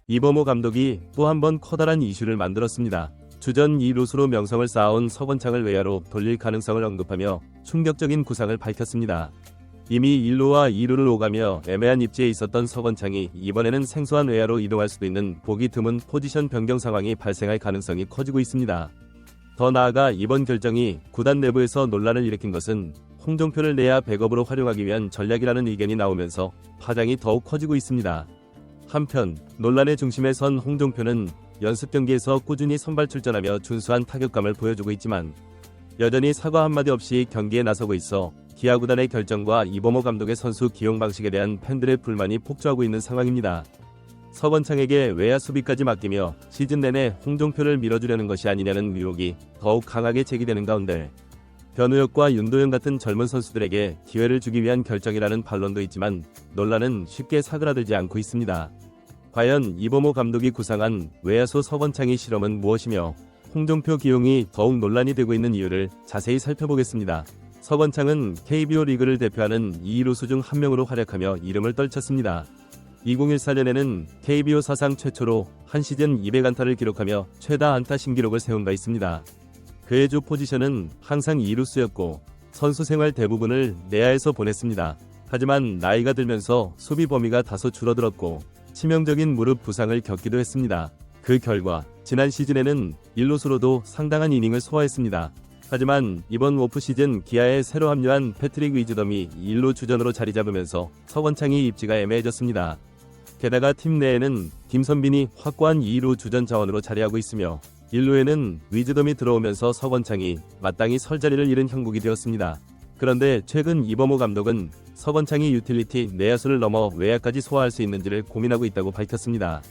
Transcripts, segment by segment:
이범호 감독이 또 한 번 커다란 이슈를 만들었습니다. 주전 2루수로 명성을 쌓아온 서건창을 외야로 돌릴 가능성을 언급하며 충격적인 구상을 밝혔습니다. 이미 1루와 2루를 오가며 애매한 입지에 있었던 서건창이 이번에는 생소한 외야로 이동할 수도 있는 보기 드문 포지션 변경 상황이 발생할 가능성이 커지고 있습니다. 더 나아가 이번 결정이 구단 내부에서 논란을 일으킨 것은 홍종표를 내야 백업으로 활용하기 위한 전략이라는 의견이 나오면서 파장이 더욱 커지고 있습니다. 한편 논란의 중심에 선 홍종표는 연습 경기에서 꾸준히 선발 출전하며 준수한 타격감을 보여주고 있지만 여전히 사과 한마디 없이 경기에 나서고 있어 기아구단의 결정과 이범호 감독의 선수 기용 방식에 대한 팬들의 불만이 폭주하고 있는 상황입니다. 서건창에게 외야 수비까지 맡기며 시즌 내내 홍종표를 밀어주려는 것이 아니냐는 의혹이 더욱 강하게 제기되는 가운데 변우혁과 윤도현 같은 젊은 선수들에게 기회를 주기 위한 결정이라는 반론도 있지만 논란은 쉽게 사그라들지 않고 있습니다. 과연 이범호 감독이 구상한 외야수 서건창의 실험은 무엇이며 홍종표 기용이 더욱 논란이 되고 있는 이유를 자세히 살펴보겠습니다. 서건창은 KBO 리그를 대표하는 2루수 중 한 명으로 활약하며 이름을 떨쳤습니다. 2014년에는 KBO 사상 최초로 한 시즌 200안타를 기록하며 최다 안타 신기록을 세운 바 있습니다. 그의 주 포지션은 항상 2루수였고 선수 생활 대부분을 내야에서 보냈습니다. 하지만 나이가 들면서 수비 범위가 다소 줄어들었고 치명적인 무릎 부상을 겪기도 했습니다. 그 결과 지난 시즌에는 1루수로도 상당한 이닝을 소화했습니다. 하지만 이번 오프시즌 기아에 새로 합류한 패트릭 위즈덤이 1루 주전으로 자리 잡으면서 서건창이 입지가 애매해졌습니다. 게다가 팀 내에는 김선빈이 확고한 2루 주전 자원으로 자리하고 있으며 1루에는 위즈덤이 들어오면서 서건창이 마땅히 설 자리를 잃은 형국이 되었습니다. 그런데 최근 이범호 감독은 서건창이 유틸리티 내야수를 넘어 외야까지 소화할 수 있는지를 고민하고 있다고 밝혔습니다.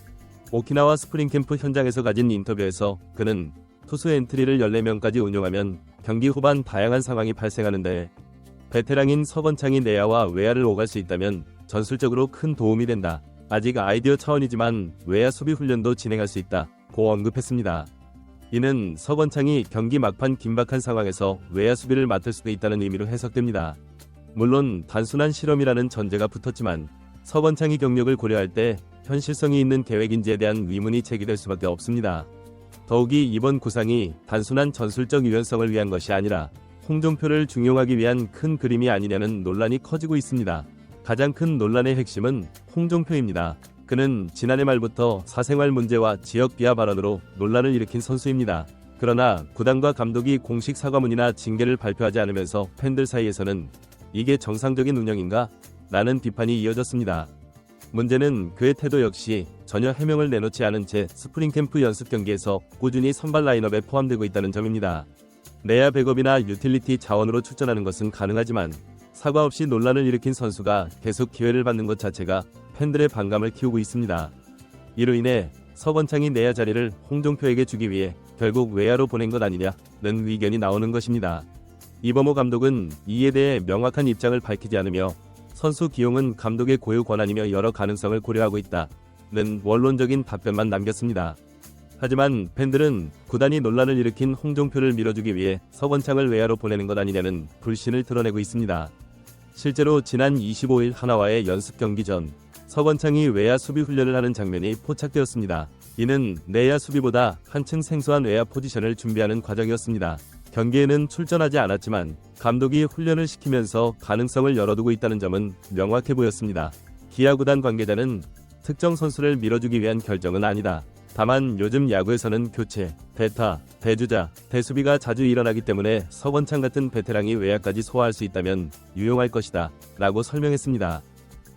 오키나와 스프링캠프 현장에서 가진 인터뷰에서 그는 투수 엔트리를 14명까지 운용하면 경기 후반 다양한 상황이 발생하는데 베테랑인 서건창이 내야와 외야를 오갈 수 있다면 전술적으로 큰 도움이 된다. 아직 아이디어 차원이지만 외야 수비 훈련도 진행할 수 있다. 고 언급했습니다. 이는 서건창이 경기 막판 긴박한 상황에서 외야 수비를 맡을 수도 있다는 의미로 해석됩니다. 물론 단순한 실험이라는 전제가 붙었지만 서건창이 경력을 고려할 때 현실성이 있는 계획인지에 대한 의문이 제기될 수밖에 없습니다. 더욱이 이번 구상이 단순한 전술적 유연성을 위한 것이 아니라 홍종표를 중용하기 위한 큰 그림이 아니냐는 논란이 커지고 있습니다. 가장 큰 논란의 핵심은 홍종표입니다. 그는 지난해 말부터 사생활 문제와 지역 비하 발언으로 논란을 일으킨 선수입니다. 그러나 구단과 감독이 공식 사과문이나 징계를 발표하지 않으면서 팬들 사이에서는 이게 정상적인 운영인가? 라는 비판이 이어졌습니다. 문제는 그의 태도 역시 전혀 해명을 내놓지 않은 채 스프링캠프 연습 경기에서 꾸준히 선발 라인업에 포함되고 있다는 점입니다. 내야 백업이나 유틸리티 자원으로 출전하는 것은 가능하지만 사과 없이 논란을 일으킨 선수가 계속 기회를 받는 것 자체가 팬들의 반감을 키우고 있습니다. 이로 인해 서건창이 내야 자리를 홍종표에게 주기 위해 결국 외야로 보낸 것 아니냐는 의견이 나오는 것입니다. 이범호 감독은 이에 대해 명확한 입장을 밝히지 않으며 선수 기용은 감독의 고유 권한이며 여러 가능성을 고려하고 있다는 원론적인 답변만 남겼습니다. 하지만 팬들은 구단이 논란을 일으킨 홍종표를 밀어주기 위해 서건창을 외야로 보내는 것 아니냐는 불신을 드러내고 있습니다. 실제로 지난 25일 하나와의 연습 경기 전 서건창이 외야 수비 훈련을 하는 장면이 포착되었습니다. 이는 내야 수비보다 한층 생소한 외야 포지션을 준비하는 과정이었습니다. 경기에는 출전하지 않았지만 감독이 훈련을 시키면서 가능성을 열어두고 있다는 점은 명확해 보였습니다. 기아구단 관계자는 특정 선수를 밀어주기 위한 결정은 아니다. 다만 요즘 야구에서는 교체, 대타, 대주자, 대수비가 자주 일어나기 때문에 서건창 같은 베테랑이 외야까지 소화할 수 있다면 유용할 것이다. 라고 설명했습니다.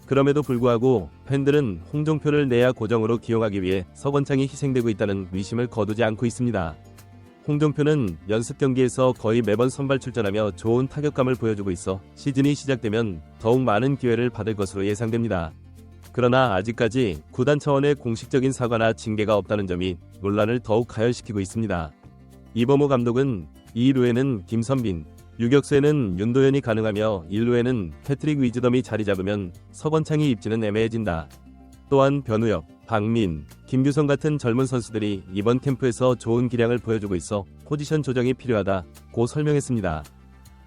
그럼에도 불구하고 팬들은 홍종표를 내야 고정으로 기용하기 위해 서건창이 희생되고 있다는 의심을 거두지 않고 있습니다. 홍종표는 연습 경기에서 거의 매번 선발 출전하며 좋은 타격감을 보여주고 있어 시즌이 시작되면 더욱 많은 기회를 받을 것으로 예상됩니다. 그러나 아직까지 구단 차원의 공식적인 사과나 징계가 없다는 점이 논란을 더욱 가열시키고 있습니다. 이범호 감독은 2루에는 김선빈, 유격수에는 윤도현이 가능하며 1루에는 패트릭 위즈덤이 자리 잡으면 서건창이 입지는 애매해진다. 또한 변우혁, 박민, 김규성 같은 젊은 선수들이 이번 캠프에서 좋은 기량을 보여주고 있어 포지션 조정이 필요하다고 설명했습니다.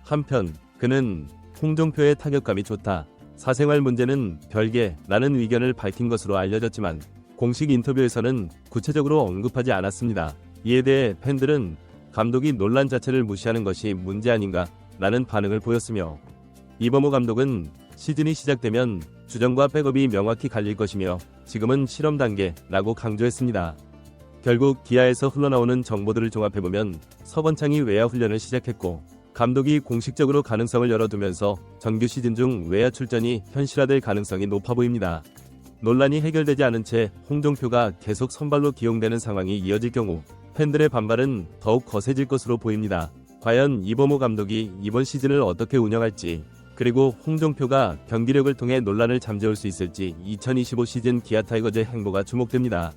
한편 그는 홍종표의 타격감이 좋다. 사생활 문제는 별개라는 의견을 밝힌 것으로 알려졌지만 공식 인터뷰에서는 구체적으로 언급하지 않았습니다. 이에 대해 팬들은 감독이 논란 자체를 무시하는 것이 문제 아닌가 라는 반응을 보였으며, 이범호 감독은 시즌이 시작되면 주전과 백업이 명확히 갈릴 것이며 지금은 실험 단계라고 강조했습니다. 결국 기아에서 흘러나오는 정보들을 종합해보면 서건창이 외야 훈련을 시작했고, 감독이 공식적으로 가능성을 열어두면서 정규 시즌 중 외야 출전이 현실화될 가능성이 높아 보입니다. 논란이 해결되지 않은 채 홍종표가 계속 선발로 기용되는 상황이 이어질 경우 팬들의 반발은 더욱 거세질 것으로 보입니다. 과연 이범호 감독이 이번 시즌을 어떻게 운영할지, 그리고 홍종표가 경기력을 통해 논란을 잠재울 수 있을지 2025 시즌 기아 타이거즈의 행보가 주목됩니다.